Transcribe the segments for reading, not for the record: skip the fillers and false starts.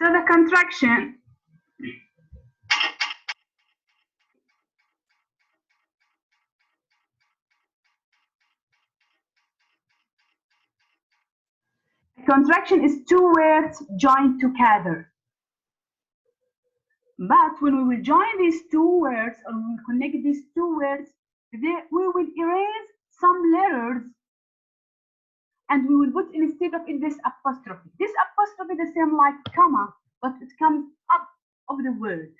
So the contraction is two words joined together. But when we will join these two words, or we will connect these two words, we will erase some letters and we will put instead of it this apostrophe. This apostrophe is the same like comma, but it comes up of the word.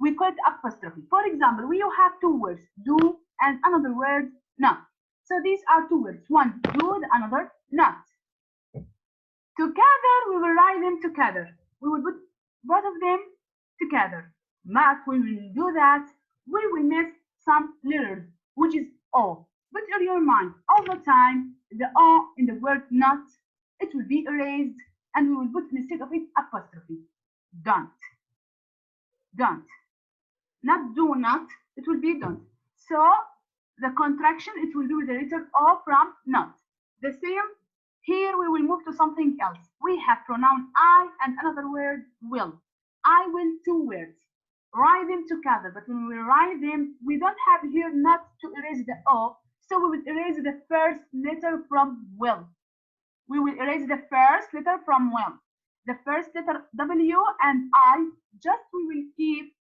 We call it apostrophe. For example, we have two words, do and another word, not. So these are two words, one do, the another not. Together, we will write them together. We will put both of them together. But when we do that, we will miss some letters, which is O. Put in your mind all the time the O in the word not, it will be erased, and we will put instead of it apostrophe. Don't. Don't. Not do not, it will be don't. So the contraction, it will be with the letter O from not. The same here, we will move to something else. We have pronoun I and another word will. I will, two words. Write them together, but when we write them, we don't have here not to erase the O, so we will erase the first letter from will. We will erase the first letter from will. The first letter W and I, just we will keep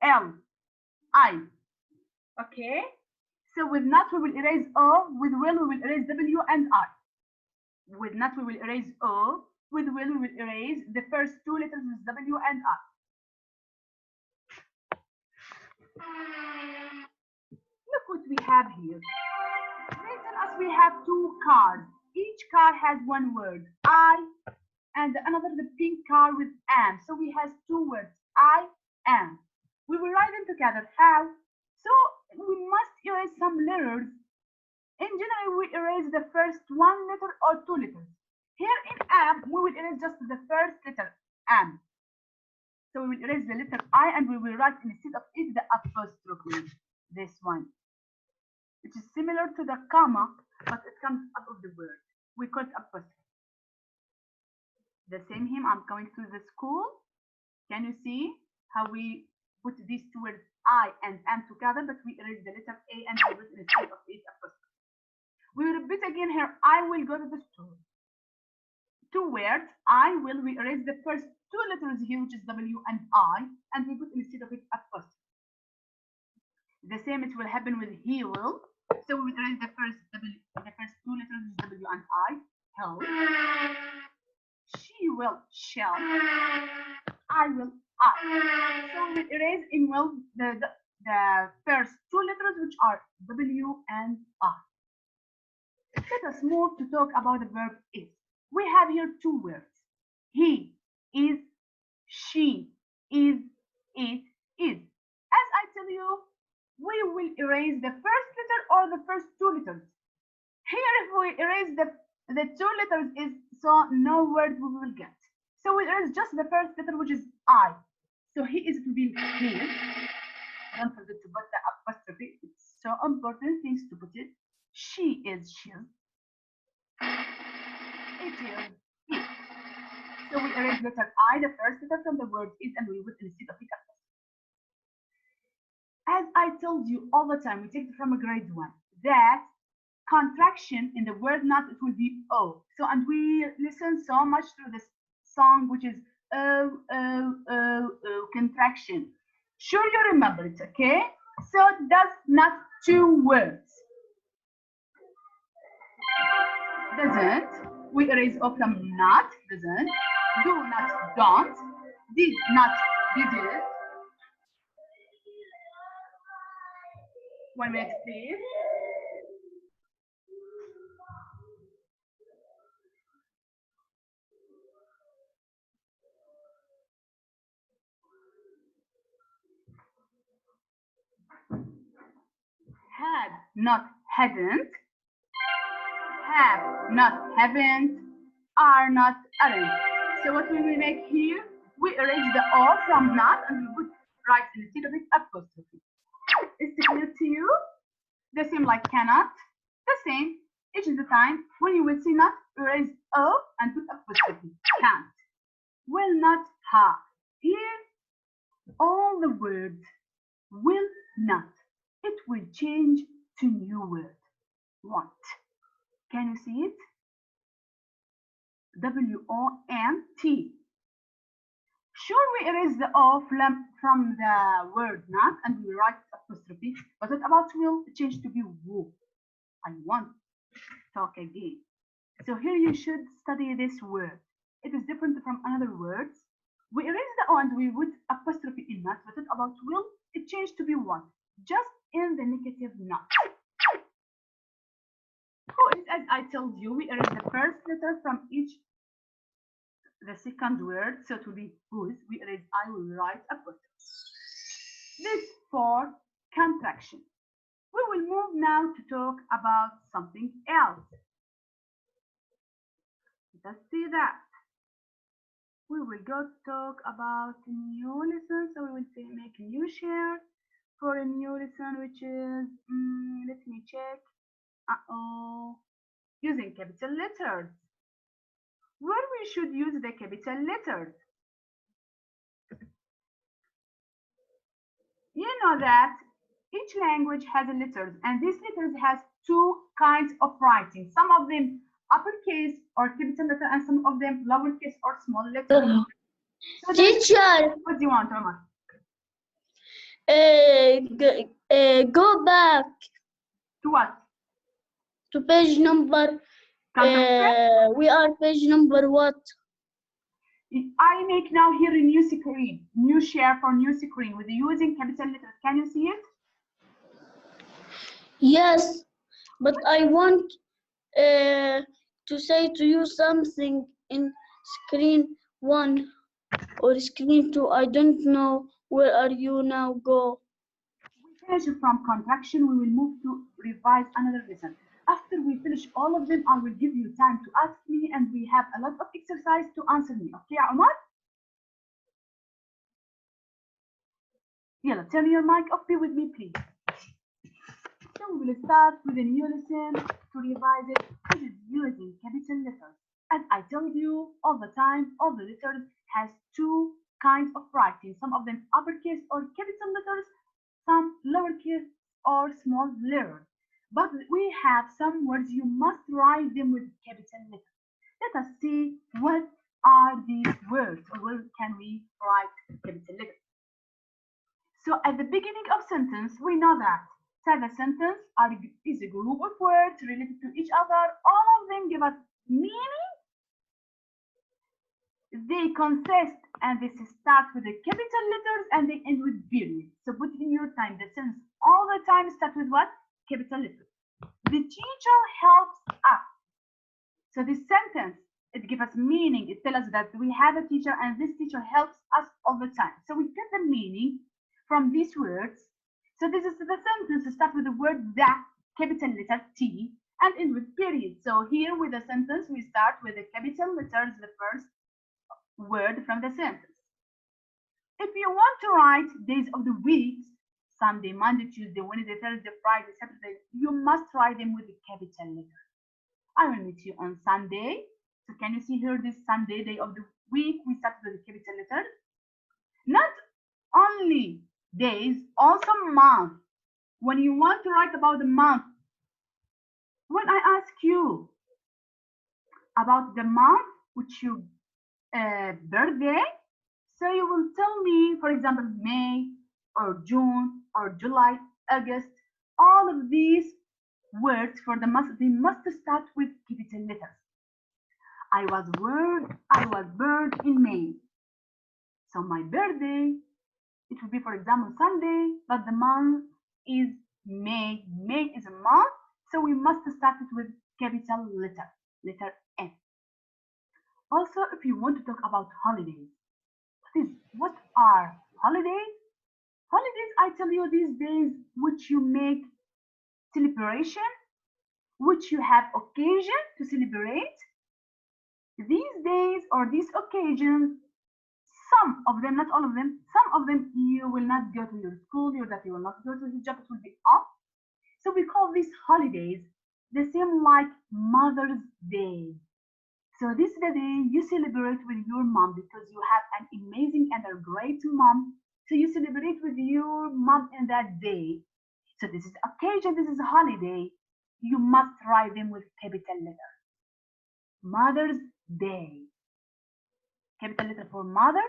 L, I. Okay? So with not, we will erase O. With will, we will erase W and I. With not, we will erase O. With will, we will erase the first two letters with W and I. Look what we have here. They tell us we have two cars. Each car has one word, I, and another the pink car with am. So we have two words, I am. We will write them together. How? So we must erase some letters. In general, we erase the first one letter or two letters. Here in am, we will erase just the first letter, am. So we will erase the letter I and we will write instead of it the apostrophe, this one. It is similar to the comma, but it comes out of the word. We call it apostrophe. The same here, I'm going to the school. Can you see how we put these two words I and am together, but we erase the letter A and we write instead of it apostrophe. We repeat again here, I will go to the store. Two words, I will, we erase the first two letters here, which is W and I, and we put instead of it apostrophe. The same it will happen with he will. So we will erase the first two letters is W and I, help. She will, shall. I will, I. So we will erase in will the first two letters, which are W and I. Let us move to talk about the verb is. We have here two words. He is, she is, it is. As I tell you, we will erase the first letter or the first two letters. Here, if we erase the two letters, is so no word we will get. So we erase just the first letter, which is I. So he is to be here. Don't forget to put the apostrophe. It's so important things to put it. She is, she. It is, it. So we erase letter I, the first letter from the word is, and we put instead of it apostrophe. As I told you all the time, we take it from a grade 1, that contraction in the word not, it will be O. So, and we listen so much to this song, which is O, O, O, O, contraction. Sure you remember it, okay? So that's not two words. Doesn't. We erase O from not, doesn't. Do not, don't. Did not, didn't. 1 minute, please. Had, not hadn't. Have, not haven't. Are, not aren't. So what will we make here? We erase the O from not and we put right instead of it apostrophe. Is it clear to you? The same like cannot. The same each of the time when you will see not, erase O and put apostrophe. Can't. will not have. Here, all the words will not. It will change to new word. Want. Can you see it? W-O-N-T. Sure, we erase the O from the word not and we write apostrophe, but what about will change to be woo? I want. Talk again. So here you should study this word. It is different from other words. We erase the O and we put apostrophe in not, but what about will? It changed to be want, just in the negative not. Who is, as I told you, we erase the first letter from each the second word, so it will be whose. We erase I, will write apostrophe. This for contraction. We will move now to talk about something else. Let's see that. We will go to talk about a new lesson. So we will say make a new share for a new lesson, which is, let me check. Using capital letters. Where we should use the capital letters. You know that each language has letters, and these letters has two kinds of writing. Some of them uppercase or capital letter, and some of them lowercase or small letters. So teacher, what do you want, Omar? Go back To what? to page number. We are page number what? I make now here a new screen, new share for new screen with using capital letters. Can you see it? Yes, but I want to say to you something in screen 1 or screen 2. I don't know where are you now. Go. We finish from contraction. We will move to revise another lesson. After we finish all of them, I will give you time to ask me, and we have a lot of exercise to answer me. Okay, Omar? Yalla, turn your mic off. Be with me, please. So we will start with a new lesson to revise it. This is using capital letters. As I told you all the time, all the letters has two kinds of writing. Some of them uppercase or capital letters, some lowercase or small letters. But we have some words you must write them with capital letters. Let us see what are these words, or where can we write capital letters. So at the beginning of sentence, we know that the sentence is a group of words related to each other. All of them give us meaning. They consist and they start with the capital letters and they end with period. So put in your time. The sentence all the time start with what? Capital letters. The teacher helps us. So this sentence, it gives us meaning. It tells us that we have a teacher and this teacher helps us all the time. So we get the meaning from these words. So this is the sentence start with the word that, capital letter T, and end with period. So here with the sentence, we start with the capital letters, the first word from the sentence. If you want to write days of the week, Sunday, Monday, Tuesday, Wednesday, Thursday, Friday, Saturday, you must write them with the capital letter. I will meet you on Sunday. So can you see here this Sunday, day of the week, we start with the capital letter. Not only days, also month. When you want to write about the month, when I ask you about the month which you birthday, so you will tell me, for example, May or June or July, August. All of these words for the month, they must start with capital letters. I was born in May. So my birthday, it will be, for example, Sunday, but the month is May. May is a month, so we must start it with capital letter N. Also, if you want to talk about holidays, what are holidays? Holidays, I tell you, these days which you make celebration, which you have occasion to celebrate. These days or these occasions, some of them, not all of them, some of them you will not go to your school, that you will not go to your job, it will be off. So we call these holidays the same like Mother's Day. So this is the day you celebrate with your mom because you have an amazing and a great mom. So you celebrate with your mom in that day. So this is occasion, this is a holiday. You must write them with capital letter. Mother's Day. Capital letter for mother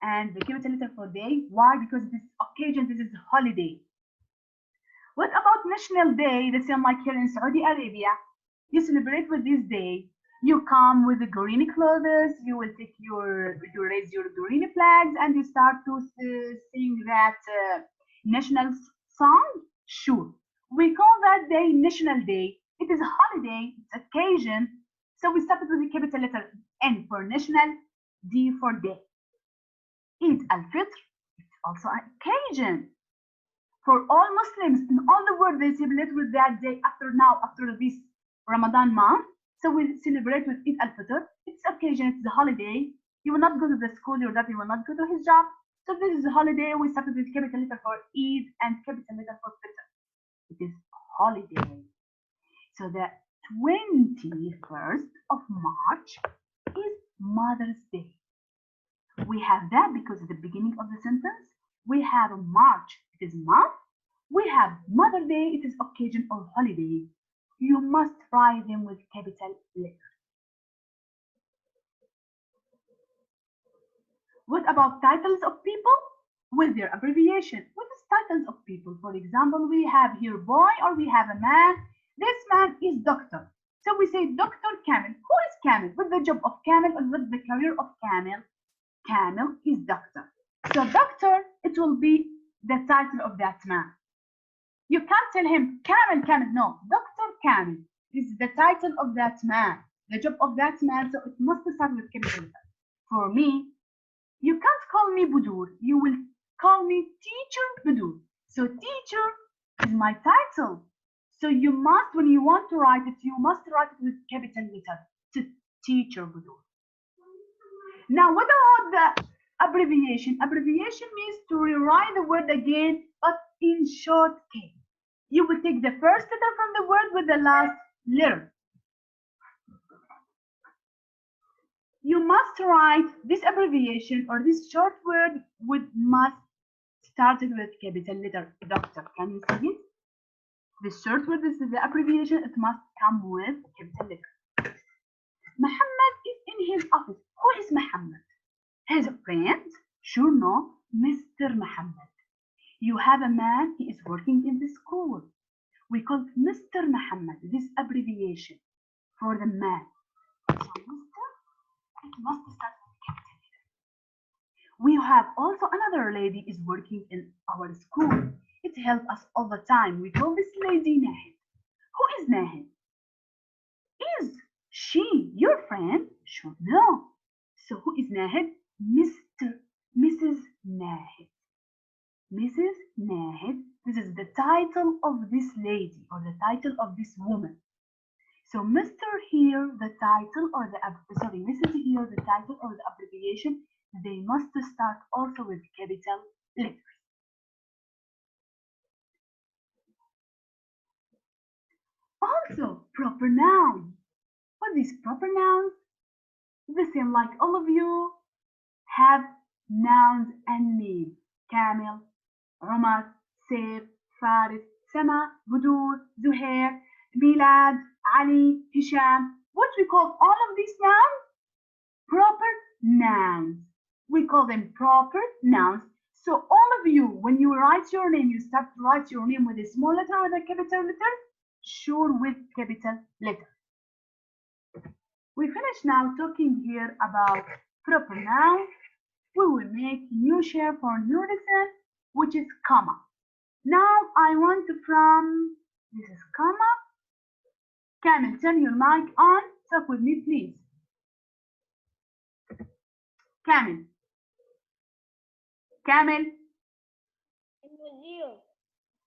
and the capital letter for day. Why? Because this occasion, this is a holiday. What about National Day? The same like here in Saudi Arabia. You celebrate with this day. You come with the green clothes. You will take you raise your green flags and you start to sing that national song. Sure, we call that day National Day. It is a holiday, it's occasion. So we started with the capital letter N for national, D for day. Eid al-Fitr, it's also an occasion. For all Muslims in all the world, they celebrate with that day after this Ramadan month. So we celebrate with Eid al-Fitr. It's occasion, it's a holiday. You will not go to the school, your daughter will not go to his job. So this is a holiday. We started with capital letter for Eid and capital letter for Fitr. It is holiday. So the 21st of March is Mother's Day. We have that because at the beginning of the sentence, we have March, it is month. We have Mother Day, it is occasion or holiday. You must write them with capital letters. What about titles of people? With their abbreviation. What is titles of people? For example, we have here boy or we have a man. This man is doctor. So we say Dr. Kamil. Who is Kamil? With the job of Kamil or with the career of Kamil? Kamil is doctor. So doctor, it will be the title of that man. You can't tell him Kamil, Kamil. No, Dr. Kamil is the title of that man, the job of that man. So it must start with capital letter. For me, you can't call me Budur. You will call me Teacher Budur. So teacher is my title. So you must, when you want to write it, you must write it with capital letter. To Teacher Budur. Now, what about the abbreviation? Abbreviation means to rewrite the word again, but in shortcut. You will take the first letter from the word with the last letter. You must write this abbreviation or this short word must started with capital letter. Doctor, can you see it? The short word is the abbreviation. It must come with capital letter. Muhammad is in his office. Who is Muhammad? His friend? Sure, no, Mr. Muhammad. You have a man, he is working in the school. We call Mr. Muhammad, this abbreviation for the man. So Mr. It must start with capital letter. We have also another lady is working in our school. It helps us all the time. We call this lady Nahid. Who is Nahid? Is she your friend? Sure, no. So who is Nahid? Mrs. Nahid. Mrs. Nahid. This is the title of this lady or the title of this woman. So Mr. here, the title or Mrs. here, the title or the abbreviation, they must start also with capital letters. Also, proper nouns. What is proper nouns? The same like all of you have nouns and names. Kamil, Umar, Saif, Faris, Sama, Budur, Zuhair, Milad, Ali, Hisham. What we call all of these nouns? Proper nouns. We call them proper nouns. So all of you, when you write your name, you start to write your name with a small letter or a capital letter? Sure, with capital letter. We finish now talking here about proper nouns. We will make new share for new lesson, which is comma. Now I want to this is comma. Kamil, turn your mic on. Talk with me, please. Kamil. Kamil.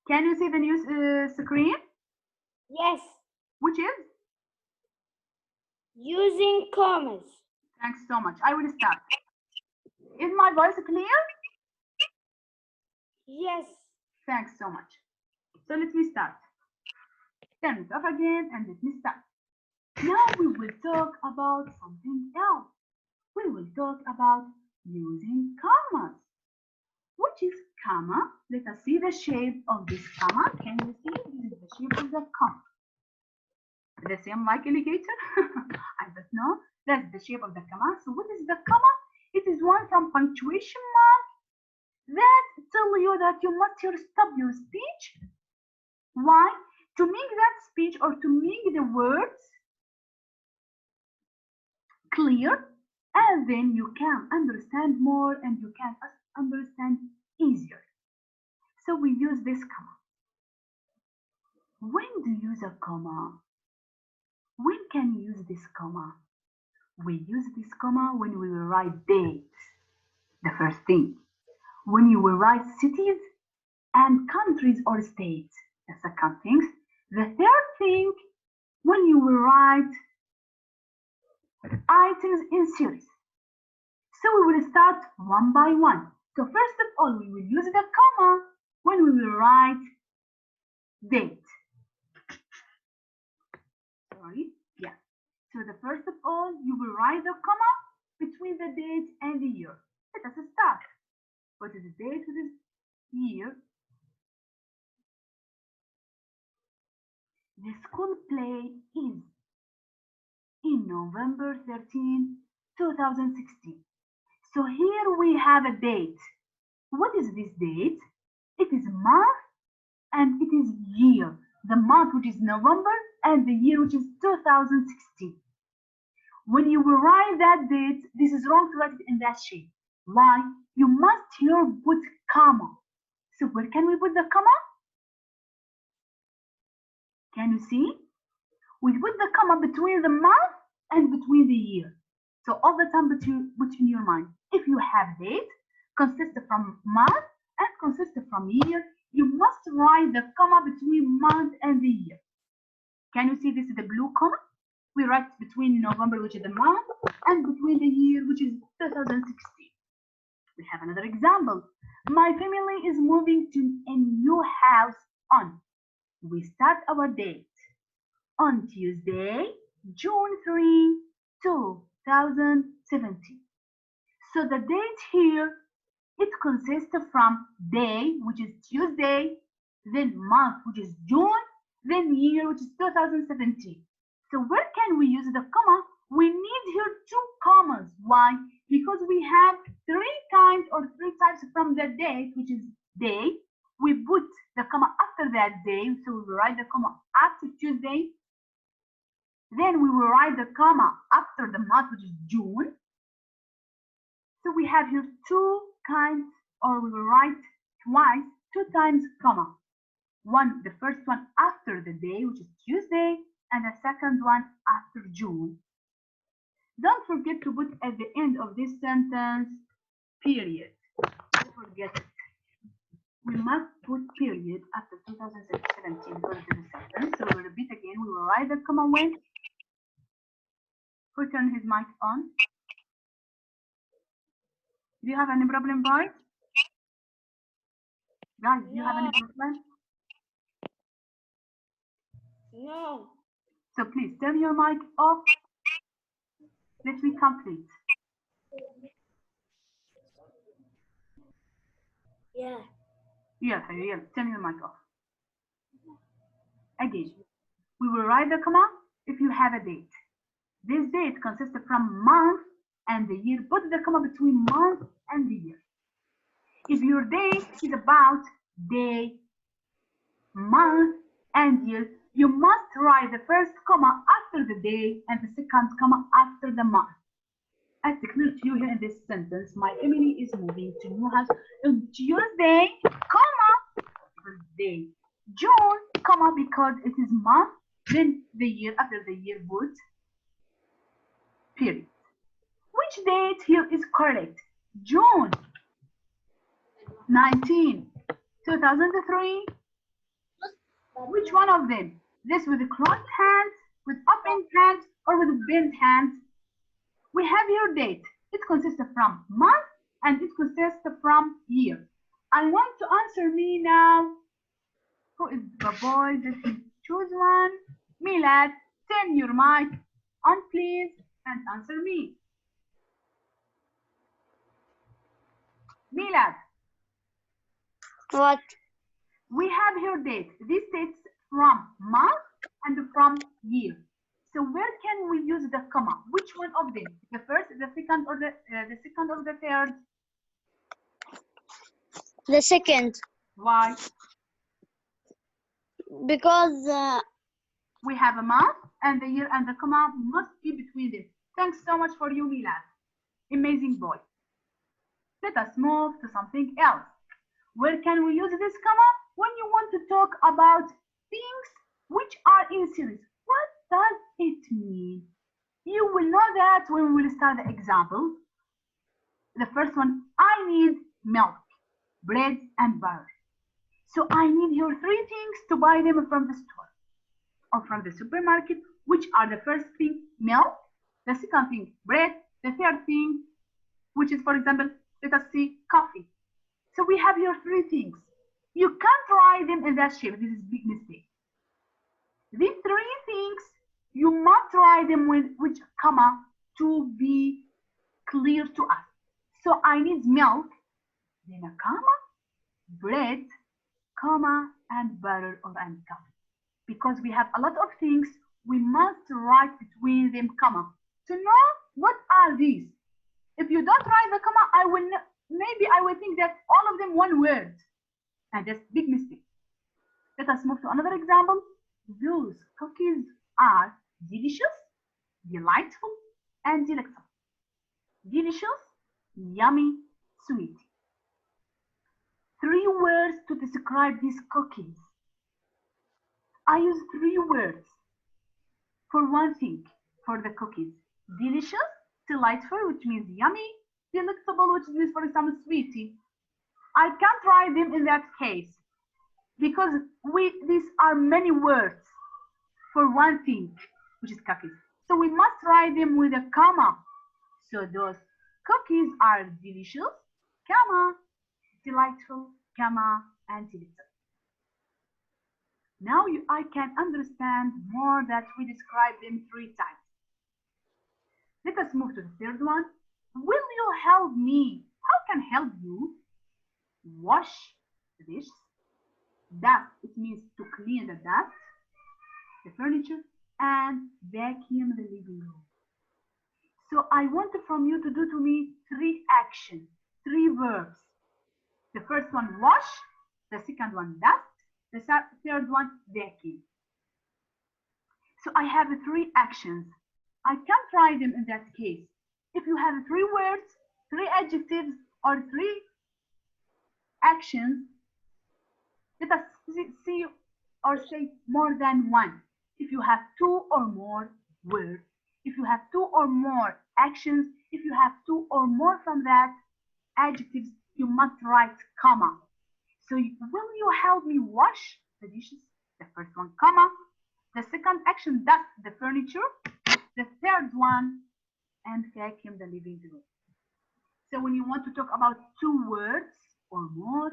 Can you see the new screen? Yes. Which is? Using commas. Thanks so much. I will start. Is my voice clear? Yes. Thanks so much. So let me start. Turn it off again and let me start. Now we will talk about something else. We will talk about using commas. What is comma? Let us see the shape of this comma. Can you see? This is the shape of the comma. The same like alligator? I don't know. That's the shape of the comma. So what is the comma? It is one from punctuation mark that tell you that you must here stop your speech. Why? To make that speech or to make the words clear, and then you can understand more and you can understand easier. So we use this comma. When do you use a comma? When can you use this comma? We use this comma when we will write dates. The first thing. When you will write cities and countries or states. The second thing. The third thing, when you will write items in series. So we will start one by one. So first of all, we will use the comma when we will write date. So the first of all, you will write the comma between the date and the year. Let us start. What is the date? What is year? The school play is in November 13, 2016. So here we have a date. What is this date? It is month and it is year. The month, which is November, and the year, which is 2016. When you will write that date, this is wrong to write it in that shape. Why? You must here put comma. So where can we put the comma? Can you see? We put the comma between the month and between the year. So all the time put in your mind. If you have date, consists from month and consists from year, you must write the comma between month and the year. Can you see this is the blue comma? We write between November, which is the month, and between the year, which is 2016. We have another example. My family is moving to a new house on. We start our date on Tuesday, June 3, 2017. So the date here, it consists from day, which is Tuesday, then month, which is June, then year, which is 2017. So where can we use the comma? We need here two commas. Why? Because we have three kinds or three types from the date, which is day. We put the comma after that day, so we will write the comma after Tuesday. Then we will write the comma after the month, which is June. So we have here two kinds, or we will write twice, two times comma. One, the first one after the day, which is Tuesday, and the second one after June. Don't forget to put at the end of this sentence, period. Don't forget it. We must put period after 2017 because it is a sentence. So we'll repeat again. We will write the comma when. Who turned his mic on? Do you have any problem, boys? Guys, do you have any problem? No. So please turn your mic off. Let me complete. Yeah. Yeah, turn your mic off. Again, we will write the comma if you have a date. This date consists from month and the year. Put the comma between month and the year. If your date is about day, month, and year, you must write the first comma after the day and the second comma after the month. As declared to you here in this sentence, my family is moving to new house on Tuesday, comma, because day. June, comma, because it is month, then the year after the year would, period. Which date here is correct? June 19, 2003. Which one of them? This with the closed hands, with open hands, or with bent hands? We have your date. It consists from month and it consists from year. I want to answer me now. Who is the boy? Let me choose one. Milad, turn your mic on, please, and answer me. Milad, What? we have here date. This dates from month and from year. So where can we use the comma? Which one of them? The first, the second, or the second or the third? The second. Why? Because We have a month and the year, and the comma must be between them. Thanks so much for you, Milad. Amazing boy. Let us move to something else. Where can we use this comma? When you want to talk about things which are in series. What does it mean? You will know that when we will start the example. The first one, I need milk, bread, and butter. So I need your three things to buy them from the store or from the supermarket, which are the first thing, milk, the second thing, bread, the third thing, which is, for example, let us see, coffee. So we have your three things. You can't write them in that shape. This is a big mistake. These three things, you must write them with which comma to be clear to us. So I need milk, then a comma, bread, comma, and butter or and coffee. Because we have a lot of things, we must write between them comma to know what are these. If you don't write the comma, maybe I will think that all of them one word, and that's big mistake. Let us move to another example. Those cookies are delicious, delightful, and delectable. Delicious, yummy, sweet. Three words to describe these cookies. I use three words for one thing for the cookies. Delicious, delightful, which means yummy, delectable, which means, for example, sweetie. I can't write them in that case because these are many words for one thing, which is cookies. So we must write them with a comma. So those cookies are delicious, comma, delightful, comma, and delectable. Now I can understand more that we describe them three times. Let us move to the third one. Will you help me? How can I help you? Wash the dishes. Dust, it means to clean the dust, the furniture, and vacuum the living room. So I want from you to do to me three actions, three verbs. The first one, wash. The second one, dust. The third one, vacuum. So I have three actions. I can't write them in that case. If you have three words, three adjectives, or three actions, let us see or say more than one. If you have two or more words, if you have two or more actions, if you have two or more from that adjectives, you must write comma. So will you help me wash the dishes? The first one, comma. The second action, dust the furniture. The third one, and vacuum the living room. So when you want to talk about two words or more,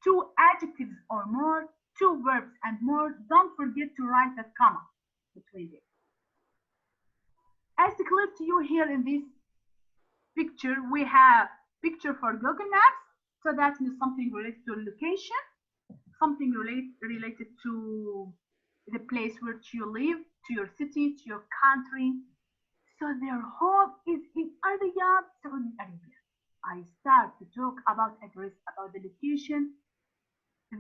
two adjectives or more, two verbs and more, don't forget to write a comma between them. As declared to you here in this picture, we have picture for Google Maps. So that means something related to location, something related to the place where you live, to your city, to your country. So their home is in Riyadh, Saudi Arabia. I start to talk about address, about the location.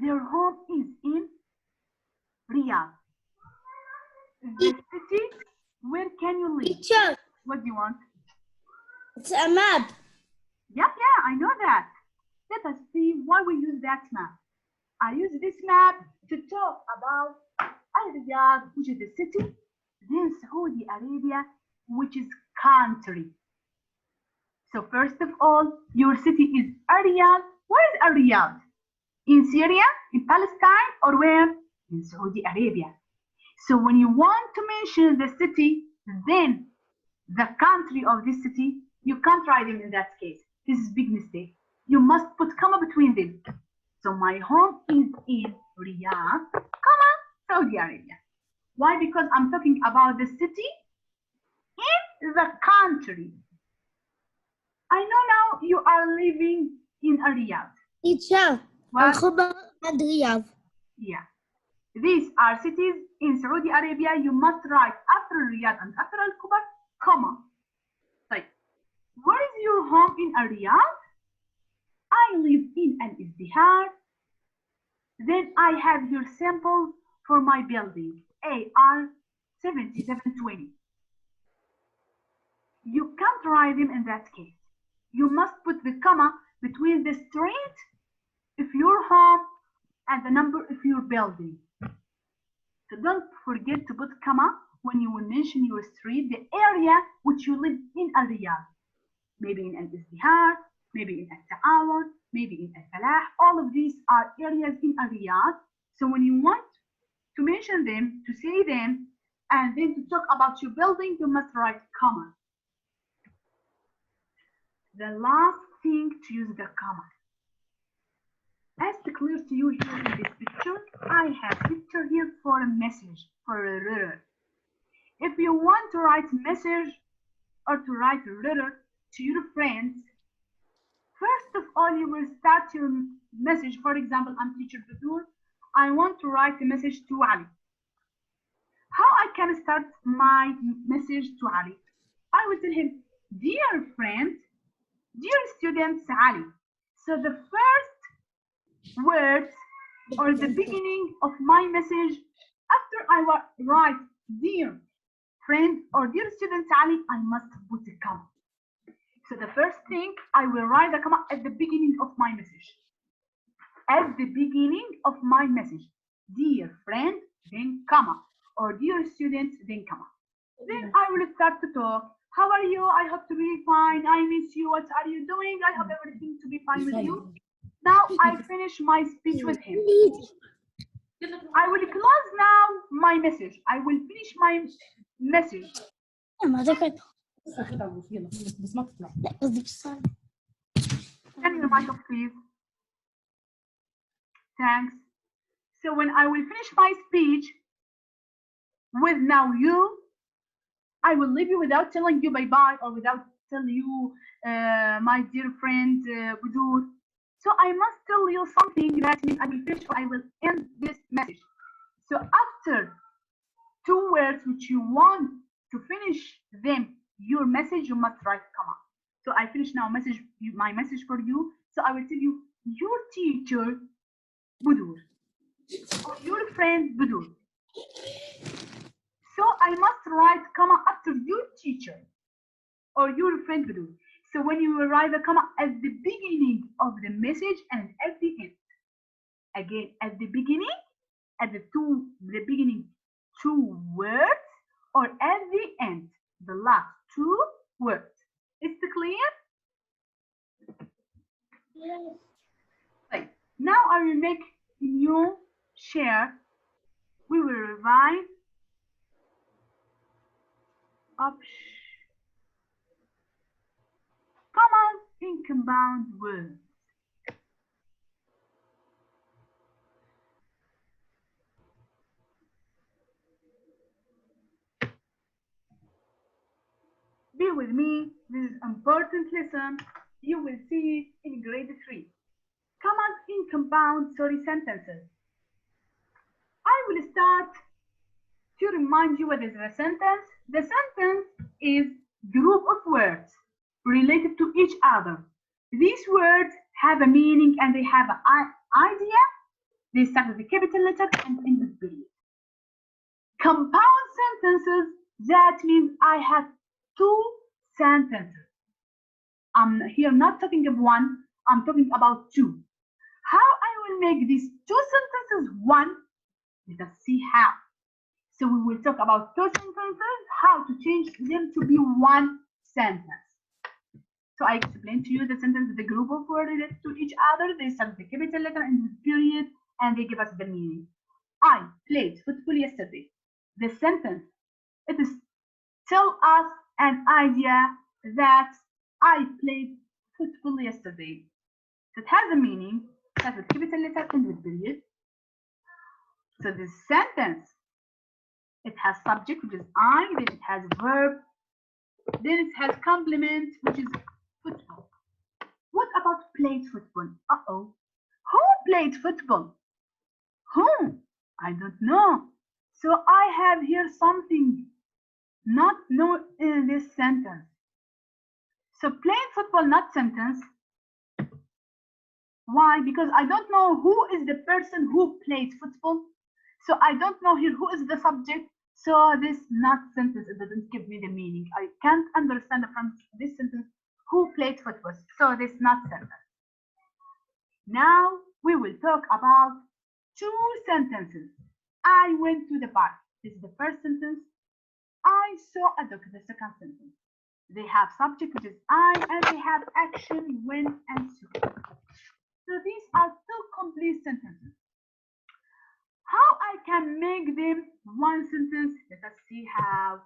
Their home is in Riyadh. The city, where can you live? Teacher, What do you want? it's a map. Yeah, I know that. Let us see why we use that map. I use this map to talk about Riyadh, which is the city, then Saudi Arabia, which is country. So first of all, your city is Riyadh. Where is Riyadh? In Syria, in Palestine, or where? In Saudi Arabia. So when you want to mention the city, then the country of this city, you can't write them in that case. This is a big mistake. You must put comma between them. So my home is in Riyadh, comma, Saudi Arabia. Why? Because I'm talking about the city the country. I know now you are living in Riyadh. Teacher, What? الخبر عند رياض. Yeah. These are cities in Saudi Arabia. You must write after Riyadh and after Al-Kubar, comma. Like, where is your home in Riyadh? I live in Al-Izdihar. Then I have your sample for my building, AR 7720. You can't write them in that case. You must put the comma between the street of your home and the number of your building. So don't forget to put comma when you will mention your street, the area which you live in Riyadh. Maybe in Al-Izdihar, maybe in Al-Ta'awun, maybe in Al-Falah. All of these are areas in Riyadh. So when you want to mention them, to say them, and then to talk about your building, you must write comma. The last thing to use the comma. As clear to you here in this picture, I have picture here for a message, for a letter. If you want to write message or to write a letter to your friends, first of all, you will start your message. For example, I'm teacher Badur. I want to write a message to Ali. How I can start my message to Ali? I will tell him, dear friend, dear student Ali. So the first words or the beginning of my message, after I write dear friend or dear student Ali, I must put a comma. So the first thing, I will write the comma at the beginning of my message. At the beginning of my message, dear friend, then comma, or dear student, then comma. Then I will start to talk. How are you? I hope to be fine. I miss you. What are you doing? I hope everything to be fine with you. Now I finish my speech with him. I will close now my message. I will finish my message. Can you mic up, please? Thanks. So when I will finish my speech with now you, I will leave you without telling you bye-bye or without telling you, my dear friend, Budur. So I must tell you something that means I will finish or I will end this message. So after two words which you want to finish them, your message, you must write comma. So I finish now my message for you. So I will tell you, your teacher, Budur, or your friend, Budur. So I must write comma after your teacher or your friend Budur. So when you will write the comma at the beginning of the message and at the end. Again, at the beginning, at the beginning two words, or at the end, the last two words. Is it clear? Yes. Right. Now I will make a new share. We will revise commas in compound words. Be with me. This is an important lesson. You will see it in grade 3. Commas in compound sentences. I will start to remind you what is a sentence. The sentence is group of words related to each other. These words have a meaning and they have an idea. They start with a capital letter and end with period. Compound sentences, that means I have two sentences. I'm here not talking of one, I'm talking about two. How I will make these two sentences one? Let us see how. So we will talk about two sentences, how to change them to be one sentence. So I explained to you the sentence with a group of words related to each other. They start with a capital letter and with period, and they give us the meaning. I played football yesterday. The sentence, it is tell us an idea that I played football yesterday. So it has a meaning, starts with capital letter and with period. So this sentence, it has subject, which is I, then it has verb, Then it has complement, which is football. What about played football? Uh-oh. Who played football? Who? I don't know. So I have here something not known in this sentence. So played football, not sentence. Why? Because I don't know who is the person who played football. So I don't know here who is the subject. So this not sentence, it doesn't give me the meaning. I can't understand from this sentence who played football. So this not sentence. Now we will talk about two sentences. I went to the park. This is the first sentence. I saw a dog, the second sentence. They have subject, which is I, and they have action, went, and saw. So these are two complete sentences. How I can make them one sentence? Let us see how.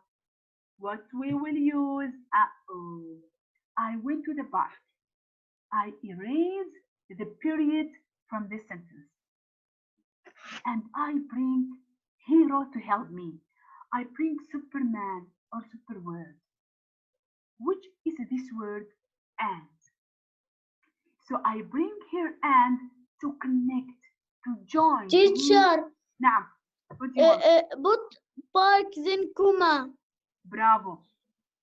What we will use. I went to the park. I erase the period from this sentence. And I bring hero to help me. I bring Superman or Superworld. Which is this word and? So I bring here and to connect, to join. Teacher, نعم. What do you want? put park then comma. Bravo.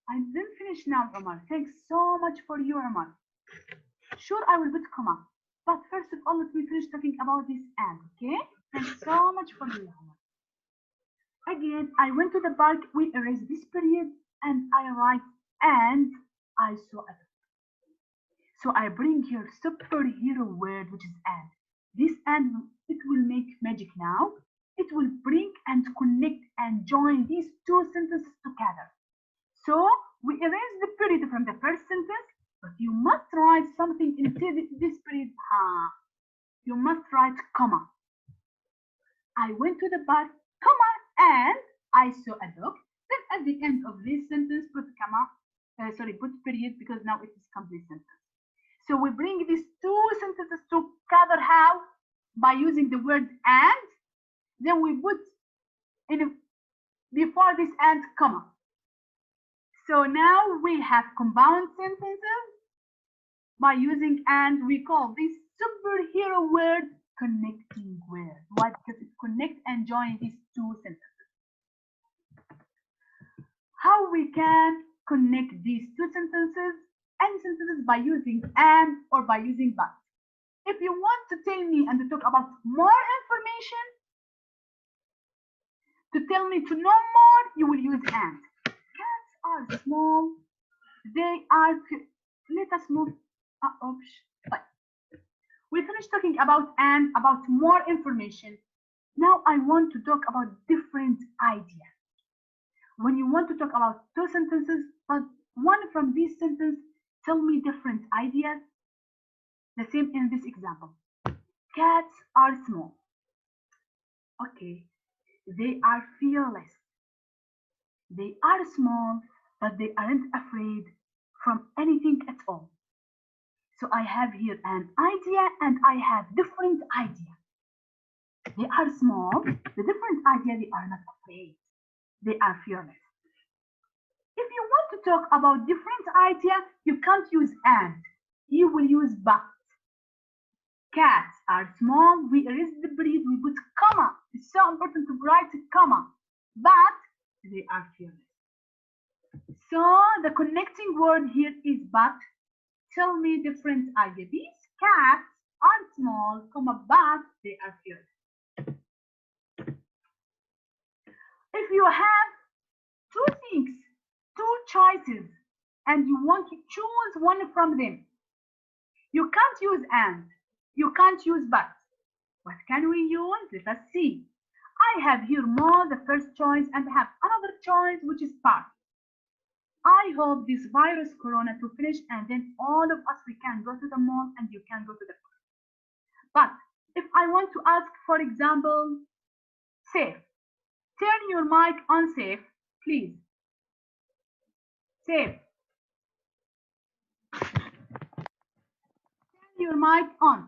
I didn't finish now, Omar. Thanks so much for you, Omar. Sure, I will put comma. But first of all, let me finish talking about this and, okay? Thanks so much for you, Omar. Again, I went to the park, we erase this period, and I write and I saw a dog. So I bring here superhero word, which is and. This and, it will make magic now. It will bring and connect and join these two sentences together. So we erase the period from the first sentence, but you must write something instead of this period. You must write comma. I went to the park, comma, and I saw a dog. Then at the end of this sentence, put comma, put period, because now it is complete sentence. So we bring these two sentences together. How? By using the word and. Then we put in before this and comma. So now we have compound sentences by using and. We call this superhero word connecting word. Why? Because it connects and joins these two sentences. How we can connect these two sentences and sentences by using and or by using but. If you want to tell me and to talk about more information, to tell me to know more, you will use and. Cats are small. They are. Let us move. We finished talking about and, about more information. Now I want to talk about different ideas. When you want to talk about two sentences, but one from these sentences tell me different ideas. The same in this example. Cats are small. Okay. They are fearless. They are small, but they aren't afraid from anything at all. So I have here an idea and I have different idea. They are small, the different idea, they are not afraid. They are fearless. If you want to talk about different idea, you can't use and. You will use but. Cats are small, we erase the period, we put comma. It's so important to write a comma. But they are fearless. So the connecting word here is but. Tell me different idea. These cats are small, comma, but they are fearless. If you have two things, two choices, and you want to choose one from them, you can't use and. You can't use but. What can we use? Let us see. I have here more, the first choice, and I have another choice, which is part. I hope this virus corona to finish, and then all of us, we can go to the mall and you can go to the park. But if I want to ask, for example, safe. Turn your mic on, safe, please. Safe. Turn your mic on.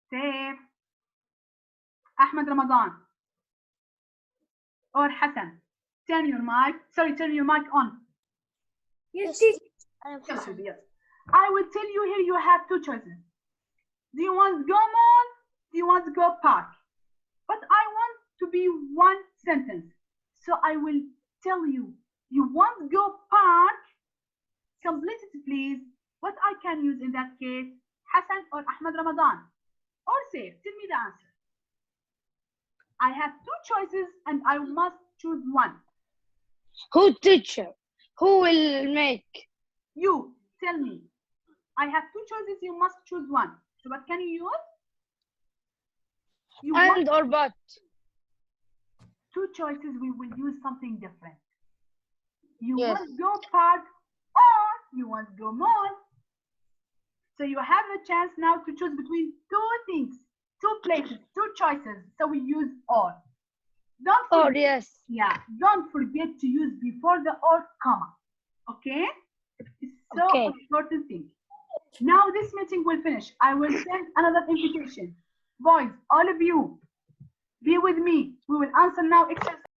Safe. Ahmed Ramadan or Hassan. turn your mic. Sorry, turn your mic on. Yes, Yes. Yes. I will tell you here you have two choices. Do you want to go mall? Do you want to go park? But I want to be one sentence. So I will tell you, you want to go park? Complete it, please. What I can use in that case, Hassan or Ahmed Ramadan. Or say, tell me the answer. I have two choices and I must choose one. Who teacher? Who will make? You, tell me. I have two choices, you must choose one. So what can you use? You want And or but? two choices, we will use something different. You Yes. want to go park or you want to go mall. So you have a chance now to choose between two things, two places, two choices. So we use or. Don't Or forget, yes. yeah, don't forget to use before the or comma. Okay? It's so Okay. important thing. Now this meeting will finish. I will send another invitation. Boys, all of you, be with me. We will answer now exercise.